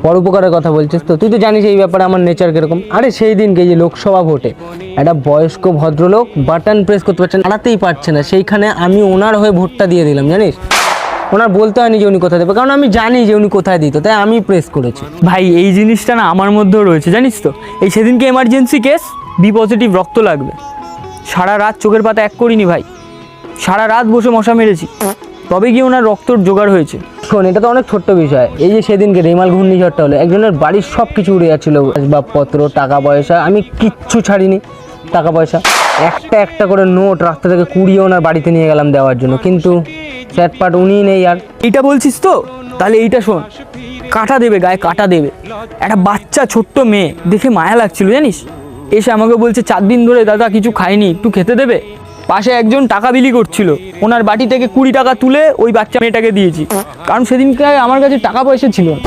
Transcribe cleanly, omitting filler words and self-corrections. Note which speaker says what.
Speaker 1: পরোপকারের কথা বলছিস তো, তুই তো জানিস এই ব্যাপারে আমার নেচার কিরকম। আরে সেই দিনকে যে লোকসভা ভোটে একটা বয়স্ক ভদ্রলোক বাটন প্রেস করতে পারছে না, দাঁড়াতেই পারছে না, সেইখানে আমি ওনার হয়ে ভোটটা দিয়ে দিলাম। জানিস, ওনার বলতে হয়নি যে উনি কোথায় দেবে, কারণ আমি জানি যে উনি কোথায় দিত, তাই আমি প্রেস করেছি।
Speaker 2: ভাই এই জিনিসটা না আমার মধ্যেও রয়েছে জানিস তো। এই সেদিনকে এমার্জেন্সি কেস, বি পজিটিভ রক্ত লাগবে, সারা রাত চোখের পাতা এক করিনি ভাই, সারা রাত বসে মশা মেরেছি, তবে গিয়ে ওনার রক্তর জোগাড় হয়েছে।
Speaker 1: শোন, এটা তো অনেক ছোট্ট বিষয়। এই যে সেদিনকে রেমাল ঘূর্ণিঝড়টা হলো, একজনের বাড়ির সব কিছু উড়ে যাচ্ছিলো, আসবাবপত্র, টাকা পয়সা, আমি কিচ্ছু ছাড়িনি। টাকা পয়সা একটা একটা করে নোট রাস্তা থেকে কুড়িয়ে ওনার বাড়িতে নিয়ে গেলাম দেওয়ার জন্য, কিন্তু চ্যাটপাট উনিই নেই আর।
Speaker 2: এইটা বলছিস তো, তাহলে এইটা শোন, কাটা দেবে গায়ে, কাটা দেবে। একটা বাচ্চা ছোট্ট মেয়ে দেখে মায়া লাগছিল জানিস, এসে আমাকে বলছে 4 দিন ধরে দাদা কিছু খাইনি, একটু খেতে দেবে। পাশে একজন টাকা বিলি করছিল, ওনার বাটি থেকে 20 টাকা তুলে ওই বাচ্চা মেয়েটাকে দিয়েছি, কারণ সেদিনকে আমার কাছে টাকা পয়সা ছিল না।